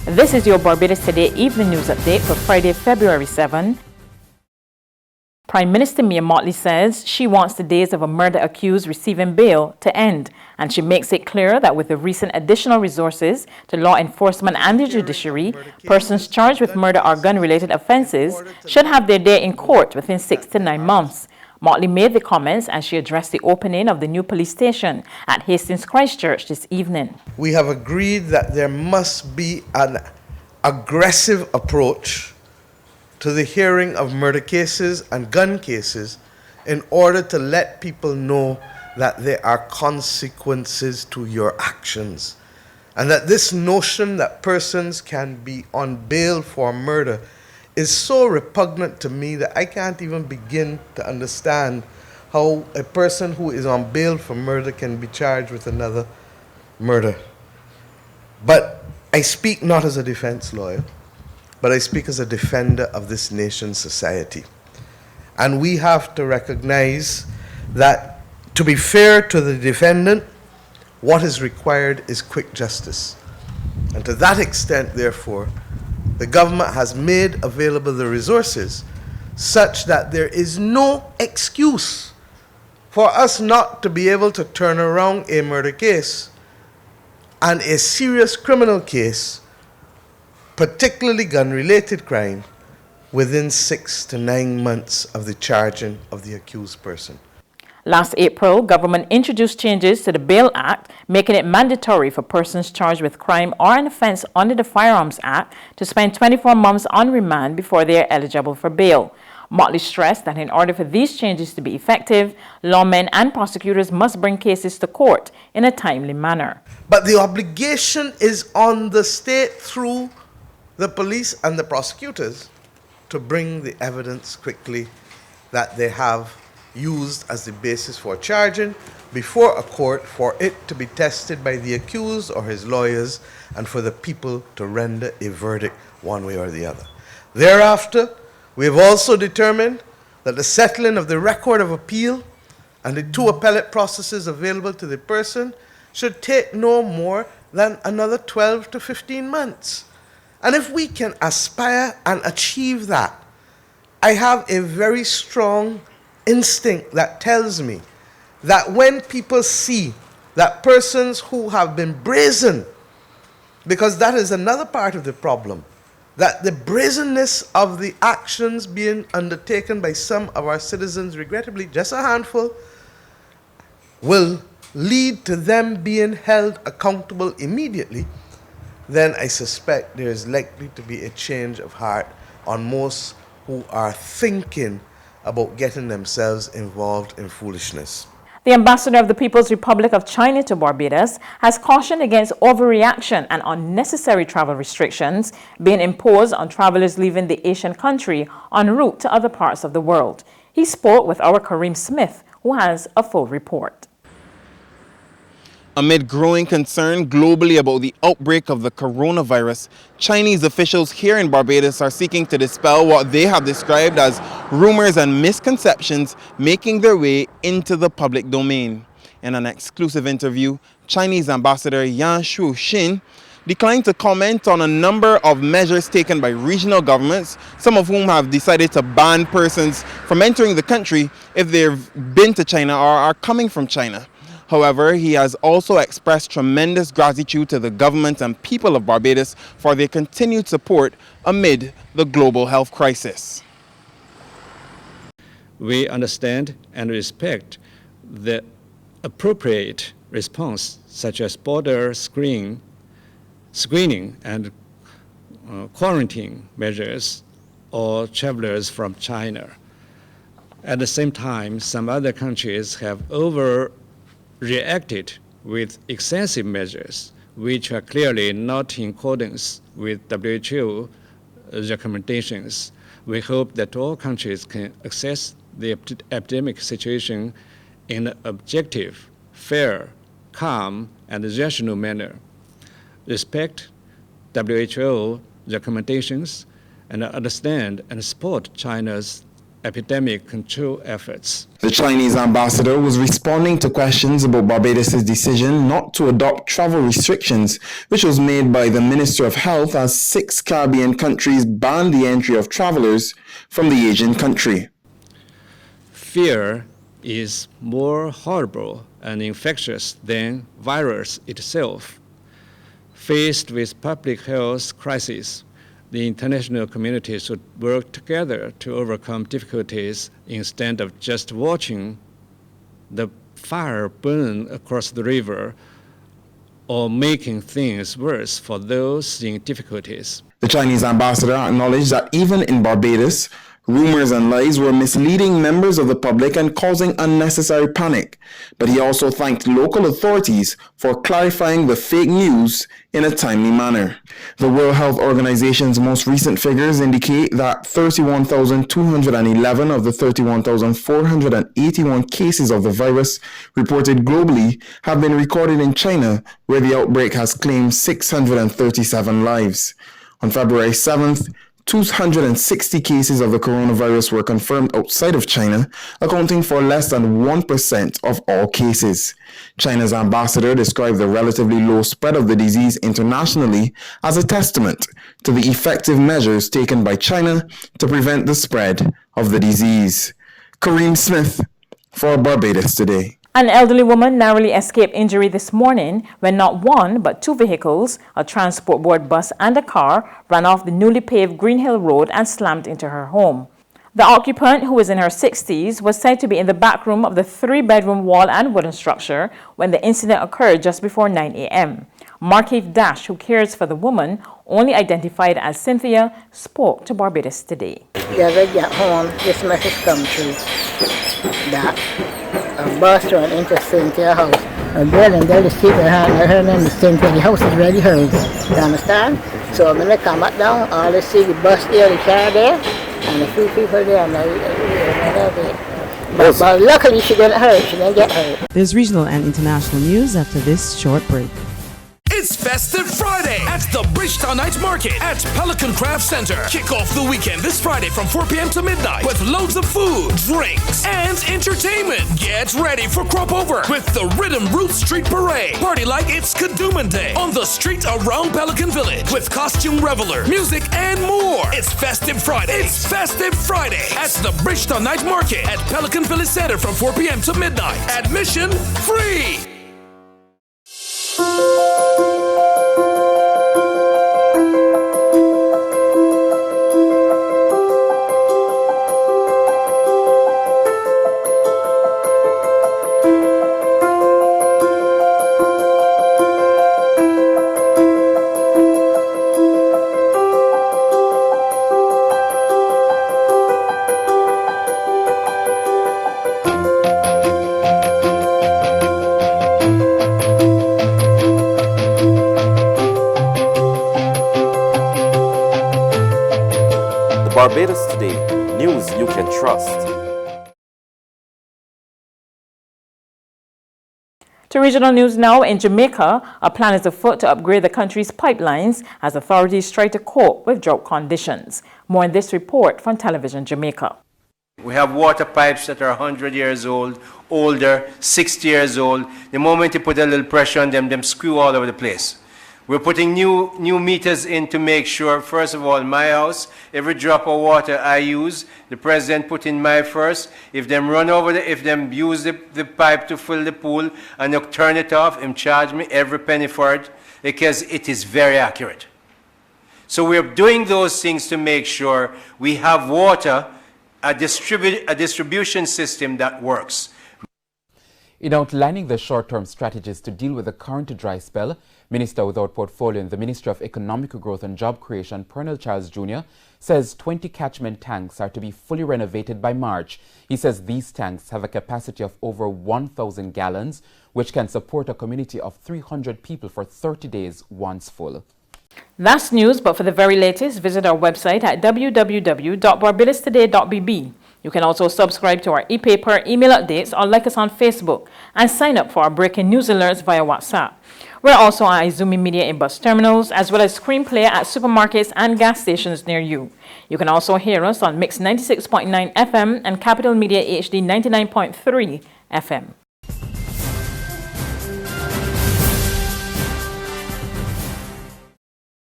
This is your Barbados Today Evening News Update for Friday, February 7. Prime Minister Mottley says she wants the days of a murder accused receiving bail to end, and she makes it clear that with the recent additional resources to law enforcement and the judiciary, persons charged with murder or gun-related offences should have their day in court within 6 to 9 months. Mottley made the comments as she addressed the opening of the new police station at Hastings Christchurch this evening. We have agreed that there must be an aggressive approach to the hearing of murder cases and gun cases in order to let people know that there are consequences to your actions. And that this notion that persons can be on bail for murder is so repugnant to me that I can't even begin to understand how a person who is on bail for murder can be charged with another murder. But I speak not as a defense lawyer, but I speak as a defender of this nation's society. And we have to recognize that, to be fair to the defendant, what is required is quick justice. And to that extent, therefore, the government has made available the resources such that there is no excuse for us not to be able to turn around a murder case and a serious criminal case, particularly gun-related crime, within 6 to 9 months of the charging of the accused person. Last April, government introduced changes to the Bail Act, making it mandatory for persons charged with crime or an offense under the Firearms Act to spend 24 months on remand before they are eligible for bail. Mottley stressed that in order for these changes to be effective, lawmen and prosecutors must bring cases to court in a timely manner. But the obligation is on the state through the police and the prosecutors to bring the evidence quickly that they have used as the basis for charging before a court, for it to be tested by the accused or his lawyers, and for the people to render a verdict one way or the other. Thereafter, we have also determined that the settling of the record of appeal and the 2 appellate processes available to the person should take no more than another 12 to 15 months. And if we can aspire and achieve that, I have a very strong instinct that tells me that when people see that persons who have been brazen, because that is another part of the problem, that the brazenness of the actions being undertaken by some of our citizens, regrettably just a handful, will lead to them being held accountable immediately, then I suspect there is likely to be a change of heart on most who are thinking about getting themselves involved in foolishness. The ambassador of the People's Republic of China to Barbados has cautioned against overreaction and unnecessary travel restrictions being imposed on travelers leaving the Asian country en route to other parts of the world. He spoke with our Kareem Smith, who has a full report. Amid growing concern globally about the outbreak of the coronavirus, Chinese officials here in Barbados are seeking to dispel what they have described as rumors and misconceptions making their way into the public domain. In an exclusive interview, Chinese Ambassador Yan Shuxin declined to comment on a number of measures taken by regional governments, some of whom have decided to ban persons from entering the country if they've been to China or are coming from China. However, he has also expressed tremendous gratitude to the government and people of Barbados for their continued support amid the global health crisis. We understand and respect the appropriate response, such as border screening and quarantine measures or travelers from China. At the same time, some other countries have overreacted with excessive measures, which are clearly not in accordance with WHO recommendations. We hope that all countries can assess the epidemic situation in an objective, fair, calm, and rational manner. Respect WHO recommendations and understand and support China's epidemic control efforts. The Chinese ambassador was responding to questions about Barbados' decision not to adopt travel restrictions, which was made by the Minister of Health as 6 Caribbean countries banned the entry of travelers from the Asian country. Fear is more horrible and infectious than virus itself. Faced with public health crisis, the international community should work together to overcome difficulties instead of just watching the fire burn across the river or making things worse for those in difficulties. The Chinese ambassador acknowledged that even in Barbados, rumors and lies were misleading members of the public and causing unnecessary panic, but he also thanked local authorities for clarifying the fake news in a timely manner. The World Health Organization's most recent figures indicate that 31,211 of the 31,481 cases of the virus reported globally have been recorded in China, where the outbreak has claimed 637 lives. On February 7th, 260 cases of the coronavirus were confirmed outside of China, accounting for less than 1% of all cases. China's ambassador described the relatively low spread of the disease internationally as a testament to the effective measures taken by China to prevent the spread of the disease. Kareem Smith for Barbados Today. An elderly woman narrowly escaped injury this morning when not one but 2 vehicles, a transport board bus and a car, ran off the newly paved Green Hill Road and slammed into her home. The occupant, who was in her 60s, was said to be in the back room of the 3-bedroom wall and wooden structure when the incident occurred just before 9 a.m. Markeith Dash, who cares for the woman, only identified as Cynthia, spoke to Barbados Today. Yeah, they got home, this message come through that a bus ran into Cynthia's house. A girl and they see her name is Cynthia, the house is ready hers. You understand? So when they come back down, all they see the bus there, the car there, and a few people there, and they're there. But luckily she didn't hurt, she didn't get hurt. There's regional and international news after this short break. It's Festive Friday at the Bridgetown Night Market at Pelican Craft Center. Kick off the weekend this Friday from 4 p.m. to midnight with loads of food, drinks, and entertainment. Get ready for Crop Over with the Rhythm Roots Street Parade. Party like it's Kadooman Day on the street around Pelican Village with costume reveler, music, and more. It's Festive Friday. It's Festive Friday at the Bridgetown Night Market at Pelican Village Center from 4 p.m. to midnight. Admission free. Barbados Today, news you can trust. To regional news now, in Jamaica, a plan is afoot to upgrade the country's pipelines as authorities try to cope with drought conditions. More in this report from Television Jamaica. We have water pipes that are 100 years old, older, 60 years old. The moment you put a little pressure on them, screw all over the place. We're putting new meters in to make sure, first of all, my house, every drop of water I use, the president put in my first. If them run over if them use the pipe to fill the pool and they turn it off, him charge me every penny for it because it is very accurate. So we're doing those things to make sure we have water, a distribution system that works. In outlining the short-term strategies to deal with the current dry spell, Minister without portfolio in the Ministry of Economic Growth and Job Creation, Pernell Charles Jr., says 20 catchment tanks are to be fully renovated by March. He says these tanks have a capacity of over 1,000 gallons, which can support a community of 300 people for 30 days once full. That's news, but for the very latest, visit our website at www.barbadostoday.bb. You can also subscribe to our e-paper, email updates, or like us on Facebook, and sign up for our breaking news alerts via WhatsApp. We're also on Izumi Media in bus terminals, as well as Screenplay at supermarkets and gas stations near you. You can also hear us on Mix 96.9 FM and Capital Media HD 99.3 FM.